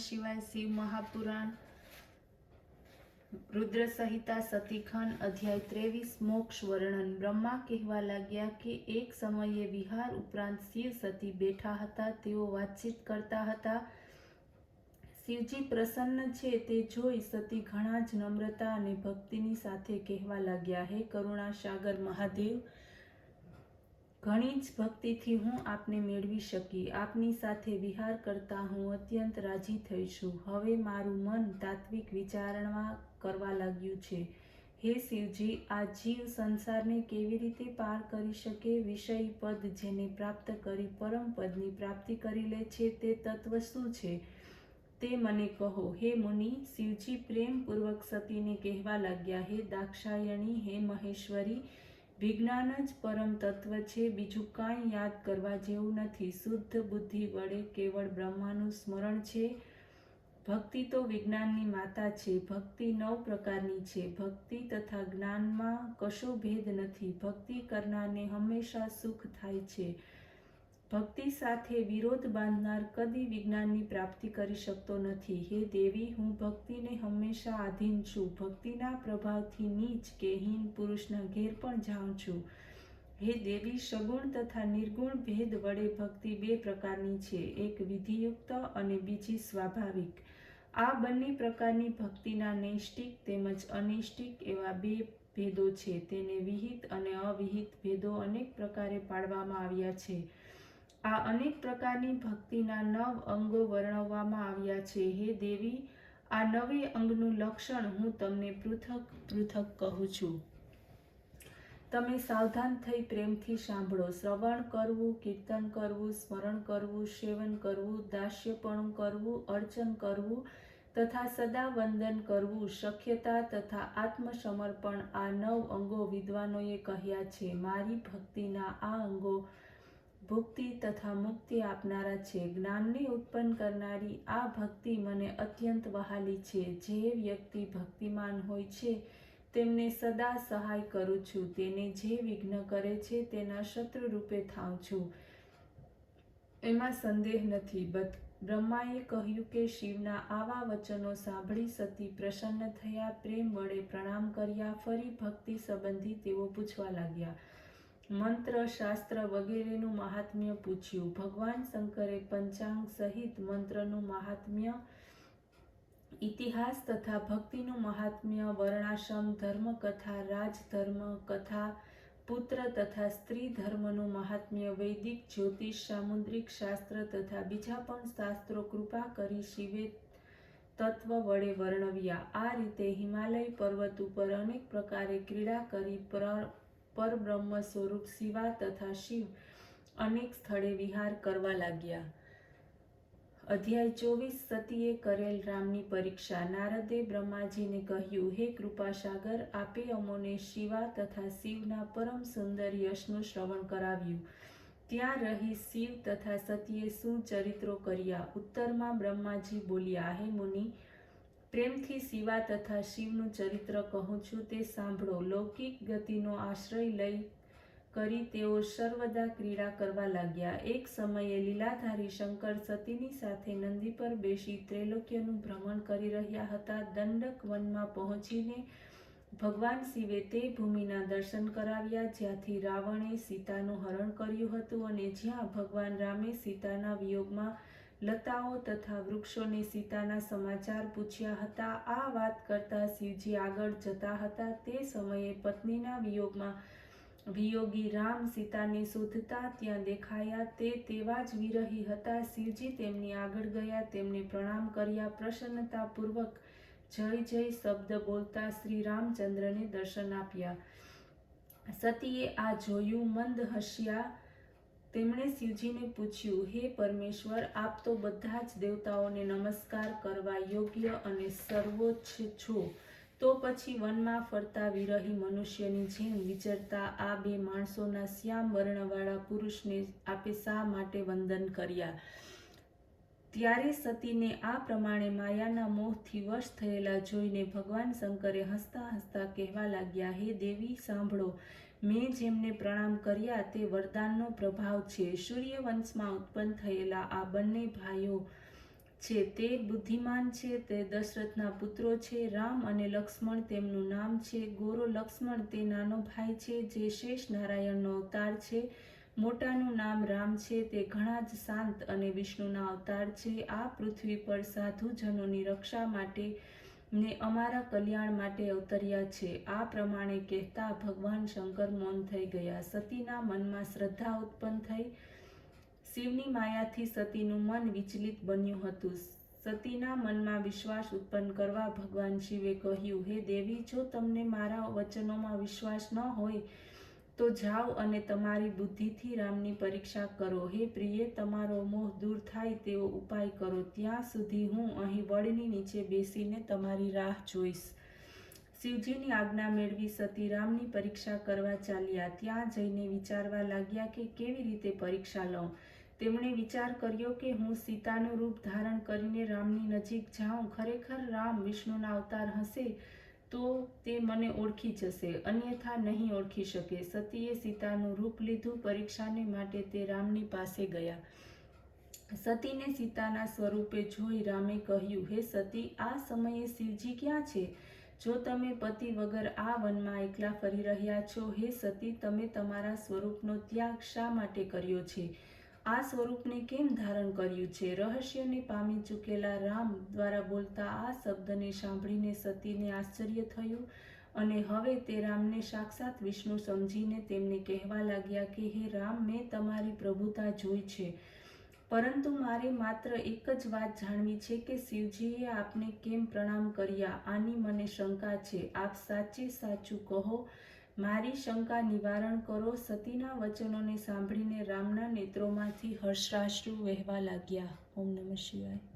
શિવાય. શિવ મહાપુરાણ રુદ્ર સંહિતા સતીખંડ અધ્યાય 23 મોક્ષ વર્ણન. બ્રહ્મા કહેવા લાગ્યા કે એક સમયે વિહાર ઉપરાંત શિવ સતી બેઠા હતા. તેઓ વાતચીત કરતા હતા. શિવજી પ્રસન્ન છે તે જોઈ સતી ઘણા જ નમ્રતા અને ભક્તિની સાથે કહેવા લાગ્યા, હે કરુણા સાગર મહાદેવ, ઘણી જ ભક્તિથી હું આપને મેળવી શકી. આપની સાથે વિહાર કરતા હું અત્યંત રાજી થઈ છું. હવે મારું મન તાત્વિક વિચારણા કરવા લાગ્યું છે. હે શિવજી, આ જીવ સંસારને કેવી રીતે પાર કરી શકે? વિષયી પદ જેને પ્રાપ્ત કરી પરમ પદની પ્રાપ્તિ કરી લે છે તે તત્વ શું છે તે મને કહો. હે મુનિ, શિવજી પ્રેમપૂર્વક સતીને કહેવા લાગ્યા, હે દાક્ષાયણી, હે મહેશ્વરી, વિજ્ઞાન જ પરમ તત્વ છે. બીજું કાંઈ યાદ કરવા જેવું નથી. શુદ્ધ બુદ્ધિ વડે કેવળ બ્રહ્માનું સ્મરણ છે. ભક્તિ તો વિજ્ઞાનની માતા છે. ભક્તિ 9 પ્રકારની છે. ભક્તિ તથા જ્ઞાનમાં કશો ભેદ નથી. ભક્તિ કરનારને હંમેશા સુખ થાય છે. ભક્તિ સાથે વિરોધ બાંધનાર કદી વિજ્ઞાનની પ્રાપ્તિ કરી શકતો નથી. હે દેવી, હું ભક્તિને હંમેશા આધીન છું. ભક્તિના પ્રભાવથી નીચ કે હીન પુરુષના ઘેર પણ જાઉં છું. હે દેવી, સગુણ તથા નિર્ગુણ ભેદ વડે ભક્તિ 2 પ્રકારની છે, એક વિધિયુક્ત અને બીજી સ્વાભાવિક. આ બંને પ્રકારની ભક્તિના નૈષ્ટિક તેમજ અનૈષ્ટિક એવા 2 ભેદો છે. તેને વિહિત અને અવિહિત ભેદો અનેક પ્રકારે પાડવામાં આવ્યા છે. આ અનેક પ્રકારની ભક્તિના 9 અંગો વર્ણવવામાં આવ્યા છે. હે દેવી, આ 9 અંગનું લક્ષણ હું તમને પૃથક પૃથક કહું છું. તમે સાવધાન થઈ પ્રેમથી સાંભળો. શ્રવણ કરવું, કીર્તન કરવું, સ્મરણ કરવું, સેવન કરવું, દાસ્યપણું કરવું, અર્ચન કરવું તથા સદા વંદન કરવું, શક્યતા તથા આત્મસમર્પણ, આ 9 અંગો વિદ્વાનોએ કહ્યા છે. મારી ભક્તિના આ અંગો ભુક્તિ તથા મુક્તિ આપનારા છે. જ્ઞાનને ઉત્પન્ન કરનારી આ ભક્તિ મને અત્યંત વહાલી છે. જે વ્યક્તિ ભક્તિમાન હોય છે તેમને સદા સહાય કરું છું. તેને જે વિઘ્ન કરે છે તેના શત્રુ રૂપે થાઉં છું, એમાં સંદેહ નથી. બ્રહ્માએ કહ્યું કે શિવના આવા વચનો સાંભળી સતી પ્રસન્ન થયા. પ્રેમ વડે પ્રણામ કર્યા. ફરી ભક્તિ સંબંધી તેઓ પૂછવા લાગ્યા. મંત્ર, શાસ્ત્ર વગેરેનું મહાત્મ્ય પૂછ્યું. ભગવાન શંકરે પંચાંગ સહિત મંત્રનું મહાત્મ્ય, ઇતિહાસ તથા ભક્તિનું મહાત્મ્ય, વર્ણાશ્રમ ધર્મકથા, રાજધર્મ કથા, પુત્ર તથા સ્ત્રી ધર્મનું મહાત્મ્ય, વૈદિક જ્યોતિષ, સામુદ્રિક શાસ્ત્ર તથા બીજા પણ શાસ્ત્રો કૃપા કરી શિવે તત્વ વડે વર્ણવ્યા. આ રીતે હિમાલય પર્વત ઉપર અનેક પ્રકારે ક્રીડા કરી પરબ્રહ્મ સ્વરૂપ શિવા તથા શિવ અનેક સ્થળે વિહાર કરવા લાગ્યા. અધ્યાય 24 સતીએ કરેલ રામની પરીક્ષા. નારદે બ્રહ્માજીને કહ્યું, હે કૃપાસાગર, આપે અમોને શિવા તથા શિવના પરમ સુંદર યશનું શ્રવણ કરાવ્યું. ત્યાં રહી શિવ તથા સતીએ શું ચરિત્રો કર્યા? ઉત્તરમાં બ્રહ્માજી બોલ્યા, હે મુનિ, પ્રેમથી શિવા તથા શિવનું ચરિત્ર કહું છું તે સાંભળો. લૌકિક ગતિનો આશ્રય લઈ કરી તેઓ સર્વદા ક્રીડા કરવા લાગ્યા. એક સમયે લીલાધારી શંકર સતીની સાથે નંદી પર બેસી ત્રૈલોક્યનું ભ્રમણ કરી રહ્યા હતા. દંડક વનમાં પહોંચીને ભગવાન શિવે તે ભૂમિના દર્શન કરાવ્યા જ્યાંથી રાવણે સીતાનું હરણ કર્યું હતું અને જ્યાં ભગવાન રામે સીતાના વિયોગમાં લતાઓ તથા વૃક્ષોને સીતાના સમાચાર પૂછ્યા હતા. આ વાત કરતા શિવજી આગળ જતા હતા. તે સમયે પત્નીના વિયોગમાં વિયોગી રામ સીતાને શોધતા ત્યાં દેખાયા. તે તેવા જ વિરહી હતા. શિવજી તેમની આગળ ગયા, તેમને પ્રણામ કર્યા. પ્રસન્નતાપૂર્વક જય જય શબ્દ બોલતા શ્રી રામચંદ્રને દર્શન આપ્યા. સતીએ આ જોયું, મંદ હસ્યા. તેમણે શિવજીને પૂછ્યું, હે પરમેશ્વર, આપ તો બધા જ દેવતાઓને નમસ્કાર કરવા યોગ્ય અને સર્વોચ્ચ છો. તો પછી વનમાં ફરતા વિરહી મનુષ્યની જેમ વિચરતા આ 2 માણસોના શ્યામ વર્ણવાળા પુરુષને આપે શા માટે વંદન કર્યા? ત્યારે સતીને આ પ્રમાણે માયાના મોહથી વશ થયેલા જોઈને ભગવાન શંકરે હસતા હસતા કહેવા લાગ્યા, હે દેવી, સાંભળો. મેં જેમને પ્રણામ કર્યા તે વરદાનનો પ્રભાવ છે. સૂર્યવંશમાં ઉત્પન્ન થયેલા આ બંને ભાઈઓ છે તે બુદ્ધિમાન છે, તે દશરથના પુત્રો છે. રામ અને લક્ષ્મણ તેમનું નામ છે. ગોરો લક્ષ્મણ તે નાનો ભાઈ છે જે શેષ નારાયણનો અવતાર છે. મોટાનું નામ રામ છે, તે ઘણા જ શાંત અને વિષ્ણુના અવતાર છે. આ પૃથ્વી પર સાધુજનોની રક્ષા માટે ને અમારા કલ્યાણ માટે અવતર્યા છે. આ પ્રમાણે કહેતા ભગવાન શંકર મૌન થઈ ગયા. સતીના મનમાં શ્રદ્ધા ઉત્પન્ન થઈ. શિવની માયાથી સતીનું મન વિચલિત બન્યું હતું. સતીના મનમાં વિશ્વાસ ઉત્પન્ન કરવા ભગવાન શિવે કહ્યું, હે દેવી, જો તમને મારા વચનોમાં વિશ્વાસ ન હોય તો જાઓ અને તમારી બુદ્ધિથી રામની પરીક્ષા કરો. હે પ્રિય, તમારો મોહ દૂર થાય તેવો ઉપાય કરો. ત્યાં સુધી હું અહીં વડની નીચે બેસીને તમારી રાહ જોઈશ. શિવજીની આજ્ઞા મેળવી સતી રામની પરીક્ષા કરવા ચાલ્યા. ત્યાં જઈને વિચારવા લાગ્યા કે કેવી રીતે પરીક્ષા લઉં. તેમણે વિચાર કર્યો કે હું સીતાનું રૂપ ધારણ કરીને રામની નજીક જાઉં. ખરેખર રામ વિષ્ણુના અવતાર હશે તો તે મને ઓળખી જશે, અન્યથા નહીં ઓળખી શકે. સતીએ સીતાનું રૂપ લીધું. પરીક્ષાને માટે તે રામની પાસે ગયા. સતીને સીતાના સ્વરૂપે જોઈ રામે કહ્યું, હે સતી, આ સમયે શિવજી ક્યાં છે? જો તમે પતિ વગર આ વનમાં એકલા ફરી રહ્યા છો, હે સતી, તમે તમારા સ્વરૂપનો ત્યાગ શા માટે કર્યો છે? આ સ્વરૂપને કેમ ધારણ કર્યું છે? રહસ્યને પામી ચૂકેલા રામ દ્વારા બોલતા આ શબ્દને સાંભળીને સતીને આશ્ચર્ય થયું અને હવે તે રામને સાક્ષાત વિષ્ણુ સમજીને તેમને કહેવા લાગ્યા કે હે રામ, મેં તમારી પ્રભુતા જોઈ છે, પરંતુ મારે માત્ર એક જ વાત જાણવી છે કે શિવજીએ આપને કેમ પ્રણામ કર્યા. આની મને શંકા છે. આપ સાચે સાચું કહો, મારી શંકા નિવારણ કરો. સતીના વચનોને સાંભળીને રામના નેત્રોમાંથી હર્ષાશ્રુ વહેવા લાગ્યા. ઓમ નમઃ શિવાય.